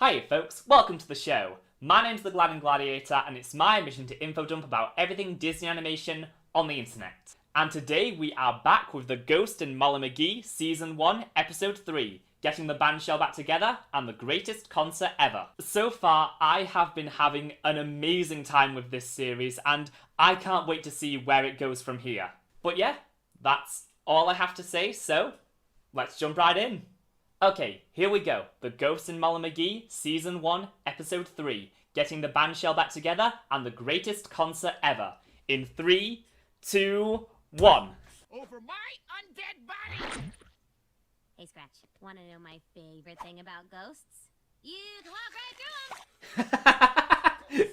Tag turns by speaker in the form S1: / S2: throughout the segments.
S1: Hi folks, welcome to the show. My name's the Glad and Gladiator and it's my mission to info dump about everything Disney animation on the internet. And today we are back with the Ghost and Molly McGee Season 1 Episode 3, Getting the Bandshell Back Together and the Greatest Concert Ever. So far I have been having an amazing time with this series and I can't wait to see where it goes from here. But yeah, that's all I have to say, so let's jump right in. Okay, here we go. The Ghost and Molly McGee, Season 1, Episode 3. Getting the Bandshell Back Together and the Greatest Concert Ever. In 3, 2, 1.
S2: Over my undead body!
S3: Hey, Scratch, wanna know my favorite thing about ghosts? You can walk right through them!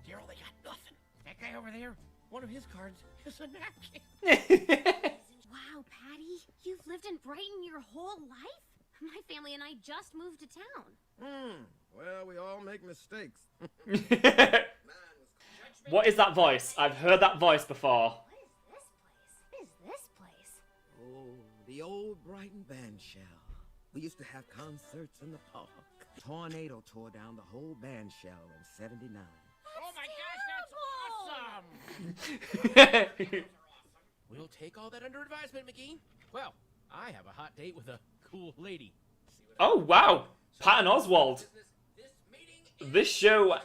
S2: Daryl, they got nothing. That guy over there, one of his cards is a napkin.
S3: Wow, Patty, you've lived in Brighton your whole life? My family and I just moved to town.
S4: Well, we all make mistakes.
S1: What is that voice? I've heard that voice before.
S3: What is this place?
S4: Oh, the old Brighton Bandshell. We used to have concerts in the park. Tornado tore down the whole Bandshell in '79.
S2: Oh my gosh, that's awesome! We'll take all that under advisement, McGee. Well, I have a hot date with a cool lady.
S1: Oh wow, Patton Oswalt. This show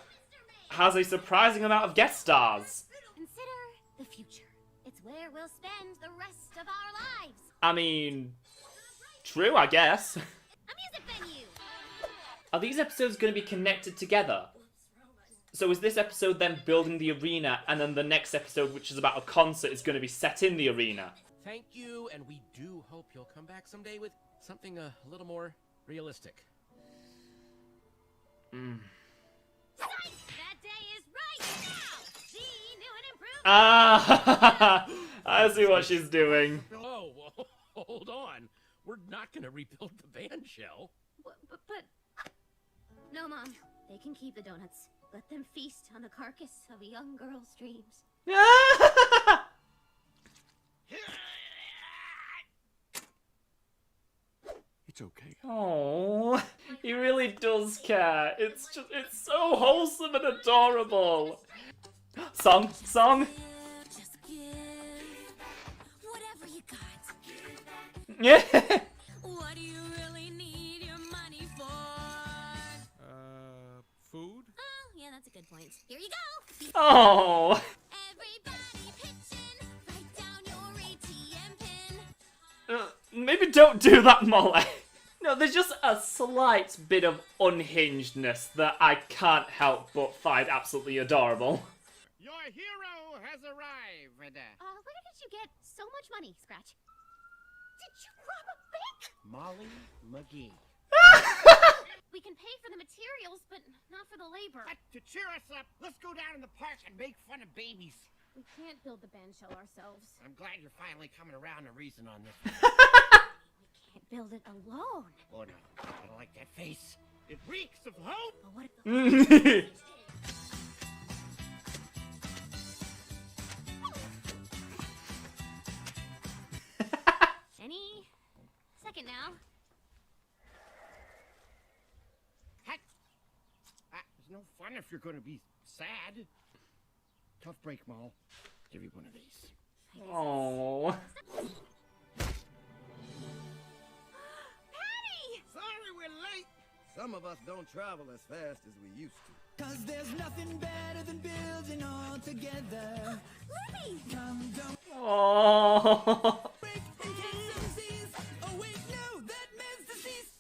S1: has a surprising amount of guest stars.
S3: Consider the future. It's where we'll spend the rest of our lives.
S1: I mean, true, I guess.
S3: A music venue.
S1: Are these episodes going to be connected together? So is this episode then building the arena, and then the next episode, which is about a concert, is going to be set in the arena?
S2: Thank you, and we do hope you'll come back someday with something a little more realistic.
S3: That day is right now. See new and improved.
S1: Ah, I see what she's doing.
S2: Oh, hold on. We're not going to rebuild the bandshell.
S3: But... No, Mom. They can keep the donuts. Let them feast on the carcass of a young girl's dreams.
S4: It's okay.
S1: Oh, he really does care. It's so wholesome and adorable. Song.
S3: Just give whatever you got.
S1: Yeah.
S3: What do you really need your money for?
S4: Food?
S3: Oh, yeah, that's a good point. Here you go.
S1: Oh.
S3: Everybody pitch in. Write down your ATM pin.
S1: Maybe don't do that, Molly. No, there's just a slight bit of unhingedness that I can't help but find absolutely adorable.
S2: Your hero has arrived.
S3: Where did you get so much money, Scratch? Did you rob a bank?
S2: Molly McGee.
S3: We can pay for the materials, but not for the labor.
S2: But to cheer us up, let's go down in the park and make fun of babies.
S3: We can't build the bandshell ourselves.
S2: I'm glad you're finally coming around to reason on this.
S3: We can't build it alone.
S2: Oh no, I don't like that face. It reeks of hope.
S3: But what if the Any second now.
S2: There's no fun if you're going to be sad. Tough break, Moll. Give you one of these.
S1: Oh.
S3: Patty!
S4: Sorry we're late. Some of us don't travel as fast as we used to.
S5: 'Cause there's nothing better than building all together.
S3: Libby!
S5: Come, don't
S1: Oh.
S5: break and get some Z's. Oh wait, no, that means disease.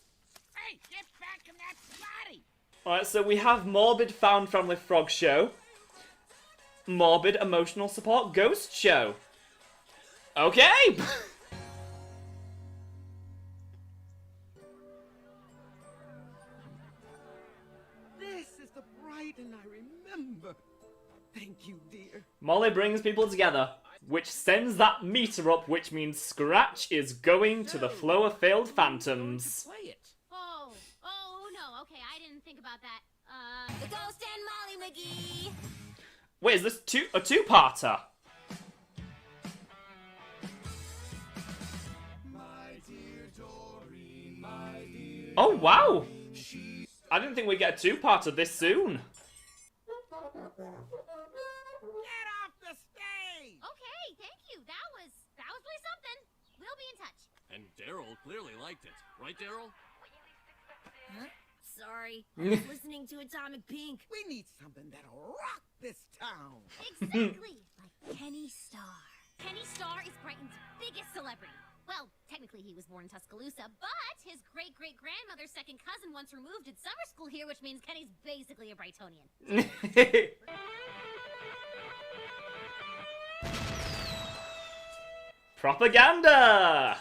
S2: Hey, get back in that body!
S1: Alright, so we have Morbid Found Family Frog Show. Morbid Emotional Support Ghost Show. Okay!
S4: This is the Brighton I remember. Thank you, dear.
S1: Molly brings people together, which sends that meter up, which means Scratch is going to the Flow of Failed Phantoms.
S2: Play it.
S3: Oh, no, okay, I didn't think about that. The Ghost and Molly McGee.
S1: Wait, is this a two-parter? Oh, wow! I didn't think we'd get a two-parter this soon.
S4: Get off the stage!
S3: Okay, thank you. That was really something. We'll be in touch.
S2: And Daryl clearly liked it. Right, Daryl?
S3: Huh? Sorry. I was listening to Atomic Pink.
S4: We need something that'll rock this town.
S3: Exactly. Like Kenny Starr. Kenny Starr is Brighton's biggest celebrity. Well, technically he was born in Tuscaloosa, but his great-great-grandmother's second cousin once removed at summer school here, which means Kenny's basically a Brightonian.
S1: Propaganda!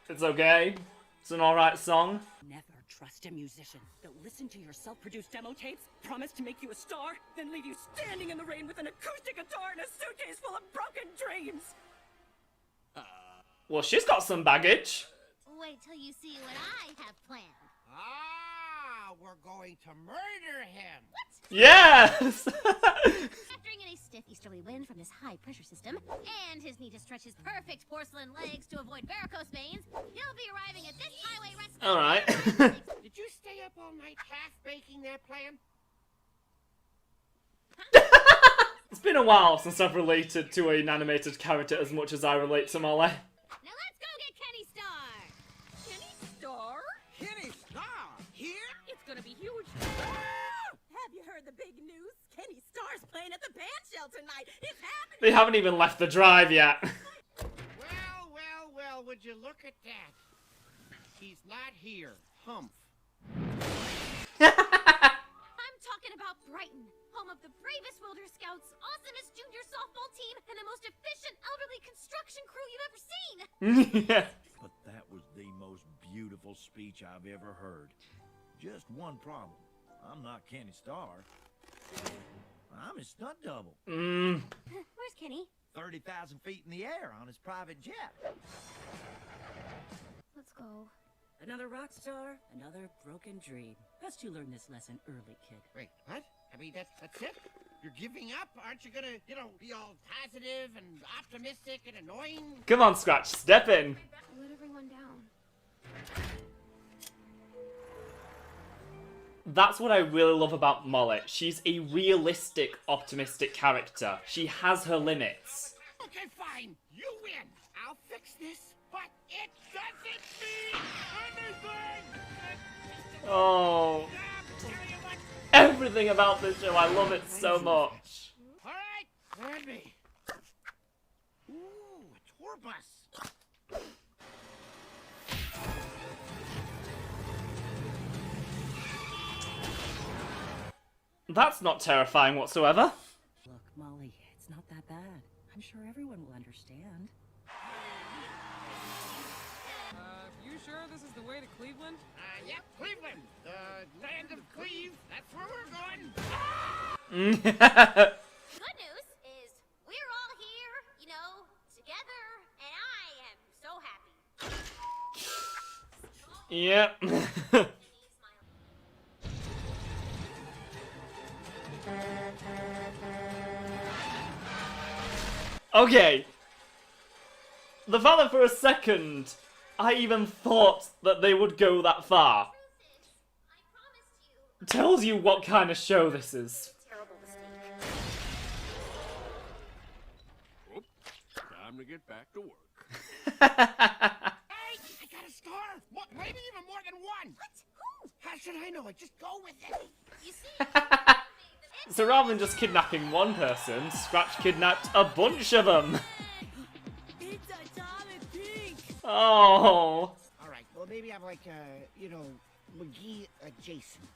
S1: It's okay. It's an alright song.
S6: Never trust a musician. They'll listen to your self-produced demo tapes, promise to make you a star, then leave you standing in the rain with an acoustic guitar and a suitcase full of broken dreams.
S1: Well, she's got some baggage.
S3: Wait till you see what I have planned.
S4: Ah, we're going to murder him.
S1: Yes!
S3: Factoring in a stiff easterly wind from this high-pressure system, and his need to stretch his perfect porcelain legs to avoid varicose veins, he'll be arriving at this highway rest stop.
S1: Alright.
S4: Did you stay up all night half-baking that plan?
S1: It's been a while since I've related to an animated character as much as I relate to Molly.
S3: Now let's go get Kenny Starr!
S6: Kenny Starr?
S4: Kenny Starr, here?
S6: It's gonna be huge. Have you heard the big news? Kenny Starr's playing at the Bandshell tonight. It's happening.
S1: They haven't even left the drive yet.
S4: Well, would you look at that? He's not here. Humph.
S3: I'm talking about Brighton, home of the bravest Wilder Scouts, awesomest junior softball team, and the most efficient elderly construction crew you've ever seen!
S1: Yeah.
S7: But that was the most beautiful speech I've ever heard. Just one problem. I'm not Kenny Starr. I'm his stunt double.
S3: Where's Kenny?
S7: 30,000 feet in the air on his private jet.
S3: Let's go.
S6: Another rock star, another broken dream. Best you learn this lesson early, kid.
S4: Wait, what? I mean, that's it? You're giving up? Aren't you gonna, be all positive and optimistic and annoying?
S1: Come on, Scratch, step in.
S3: Let everyone down.
S1: That's what I really love about Molly. She's a realistic, optimistic character. She has her limits.
S4: Okay, fine. You win. I'll fix this, but it doesn't mean anything!
S1: Oh,
S4: Tell you what.
S1: everything about this show, I love it so much.
S4: All right, hand me. Ooh, a tour bus.
S1: That's not terrifying whatsoever.
S6: Look, Molly, it's not that bad. I'm sure everyone will understand.
S8: You sure this is the way to Cleveland?
S4: Yep, Cleveland. The land of Cleve. That's where we're going.
S3: Good news is we're all here, together, and I am so happy.
S1: Yep. Okay. The fact that for a second, I even thought that they would go that far
S3: I promised you.
S1: tells you what kind of show this is.
S3: Terrible mistake.
S2: Oop. Time to get back to work.
S4: Hey, I got a star. Maybe even more than one.
S3: What? Who?
S4: How should I know it? Just go with it.
S3: You see?
S1: So rather than just kidnapping one person, Scratch kidnapped a bunch of them.
S6: It's Atomic Pink!
S1: Oh.
S4: All right. Well, maybe I'm like, McGee adjacent.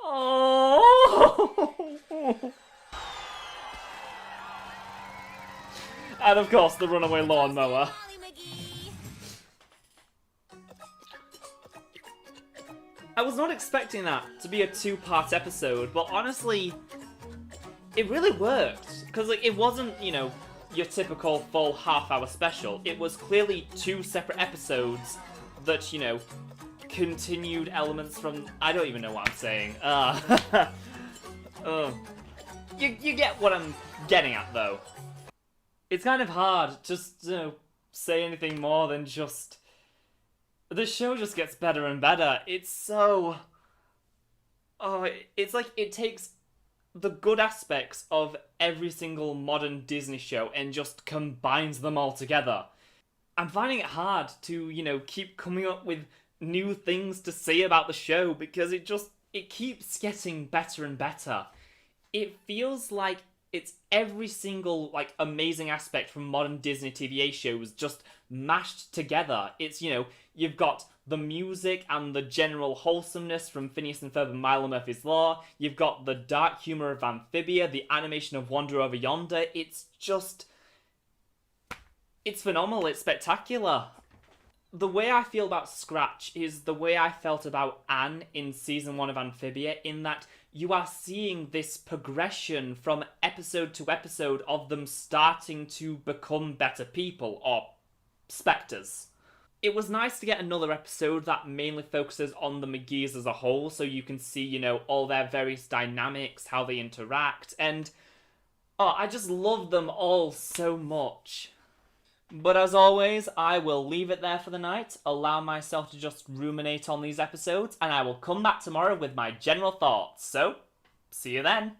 S1: Oh. And of course, the runaway lawnmower.
S3: Molly McGee.
S1: I was not expecting that to be a two-part episode, but honestly, it really worked. Because it wasn't, your typical full half-hour special. It was clearly two separate episodes that, continued elements from... I don't even know what I'm saying. You get what I'm getting at, though. It's kind of hard just to say anything more than just... The show just gets better and better. It's so... Oh, it's like it takes the good aspects of every single modern Disney show and just combines them all together. I'm finding it hard to, keep coming up with new things to say about the show because it keeps getting better and better. It feels like it's every single, amazing aspect from modern Disney TVA shows just mashed together. It's, you've got the music and the general wholesomeness from Phineas and Ferb and Milo Murphy's Law. You've got the dark humour of Amphibia, the animation of Wander Over Yonder. It's phenomenal. It's spectacular. The way I feel about Scratch is the way I felt about Anne in season 1 of Amphibia, in that you are seeing this progression from episode to episode of them starting to become better people, or spectres. It was nice to get another episode that mainly focuses on the McGees as a whole, so you can see, all their various dynamics, how they interact, and I just love them all so much. But as always, I will leave it there for the night, allow myself to just ruminate on these episodes, and I will come back tomorrow with my general thoughts. So, see you then.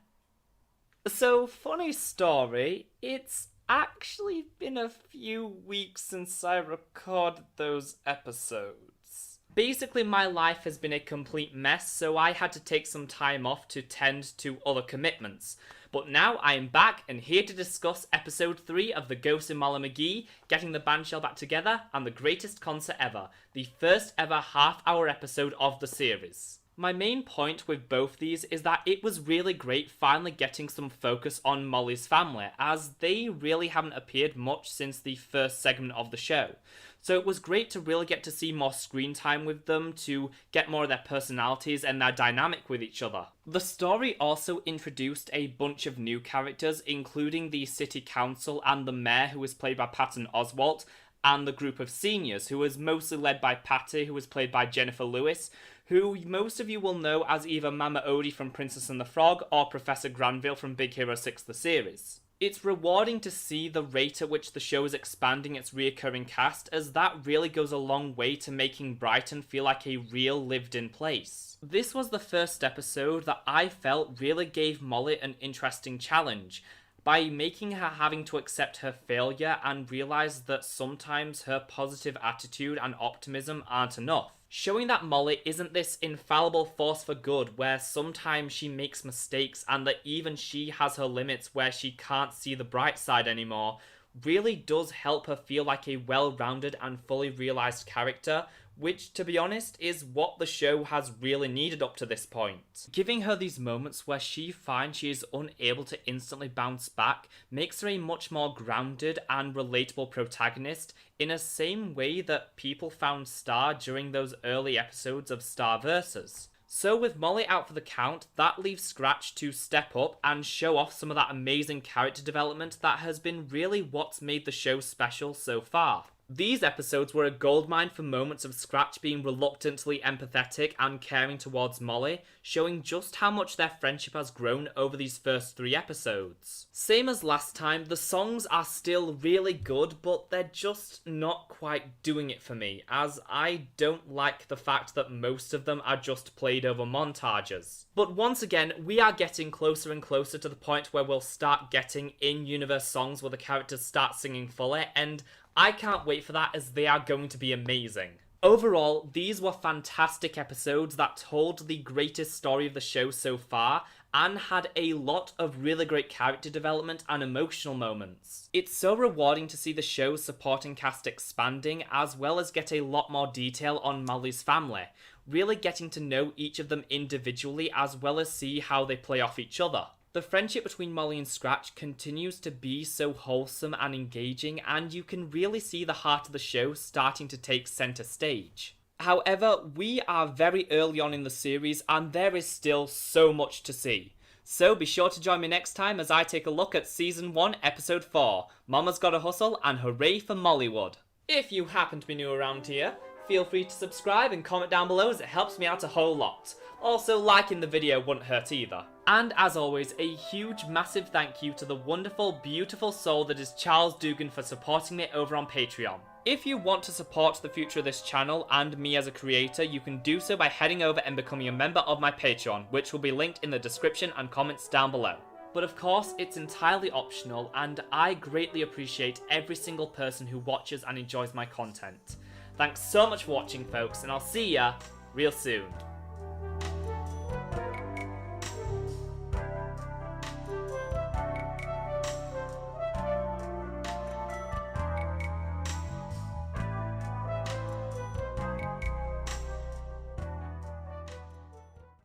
S1: So, funny story, it's actually been a few weeks since I recorded those episodes. Basically, my life has been a complete mess, so I had to take some time off to tend to other commitments. But now I am back and here to discuss episode 3 of the Ghost and Molly McGee, Getting the Bandshell Back Together, and the Greatest Concert Ever, the first ever half-hour episode of the series. My main point with both these is that it was really great finally getting some focus on Molly's family, as they really haven't appeared much since the first segment of the show. So it was great to really get to see more screen time with them, to get more of their personalities and their dynamic with each other. The story also introduced a bunch of new characters, including the city council and the mayor, who was played by Patton Oswalt, and the group of seniors, who was mostly led by Patty, who was played by Jennifer Lewis, who most of you will know as either Mama Odie from Princess and the Frog or Professor Granville from Big Hero 6 the series. It's rewarding to see the rate at which the show is expanding its reoccurring cast, as that really goes a long way to making Brighton feel like a real lived-in place. This was the first episode that I felt really gave Molly an interesting challenge, by making her having to accept her failure and realise that sometimes her positive attitude and optimism aren't enough. Showing that Molly isn't this infallible force for good where sometimes she makes mistakes and that even she has her limits where she can't see the bright side anymore, really does help her feel like a well-rounded and fully realised character, which, to be honest, is what the show has really needed up to this point. Giving her these moments where she finds she is unable to instantly bounce back makes her a much more grounded and relatable protagonist, in a same way that people found Star during those early episodes of Star Vs. So with Molly out for the count, that leaves Scratch to step up and show off some of that amazing character development that has been really what's made the show special so far. These episodes were a goldmine for moments of Scratch being reluctantly empathetic and caring towards Molly, showing just how much their friendship has grown over these first 3 episodes. Same as last time, the songs are still really good, but they're just not quite doing it for me, as I don't like the fact that most of them are just played over montages. But once again, we are getting closer and closer to the point where we'll start getting in-universe songs where the characters start singing fully, and I can't wait for that, as they are going to be amazing. Overall, these were fantastic episodes that told the greatest story of the show so far, and had a lot of really great character development and emotional moments. It's so rewarding to see the show's supporting cast expanding, as well as get a lot more detail on Molly's family, really getting to know each of them individually as well as see how they play off each other. The friendship between Molly and Scratch continues to be so wholesome and engaging, and you can really see the heart of the show starting to take centre stage. However, we are very early on in the series and there is still so much to see. So be sure to join me next time as I take a look at Season 1, Episode 4, Mama's Gotta Hustle and Hooray for Mollywood. If you happen to be new around here, feel free to subscribe and comment down below as it helps me out a whole lot. Also, liking the video wouldn't hurt either. And as always, a huge massive thank you to the wonderful, beautiful soul that is Charles Dugan for supporting me over on Patreon. If you want to support the future of this channel and me as a creator, you can do so by heading over and becoming a member of my Patreon, which will be linked in the description and comments down below. But of course, it's entirely optional, and I greatly appreciate every single person who watches and enjoys my content. Thanks so much for watching, folks, and I'll see ya real soon.